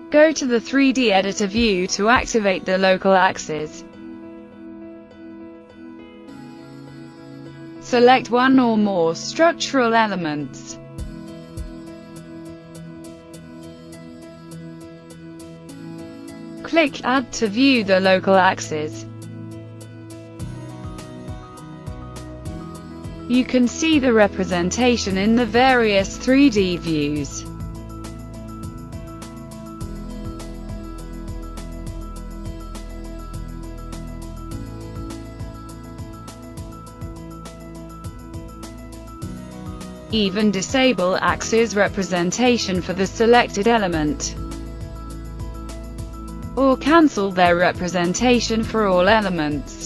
Go to the 3D editor view to activate the local axes. Select one or more structural elements. Click Add to view the local axes. You can see the representation in the various 3D views. Even disable axis representation for the selected element, or cancel their representation for all elements.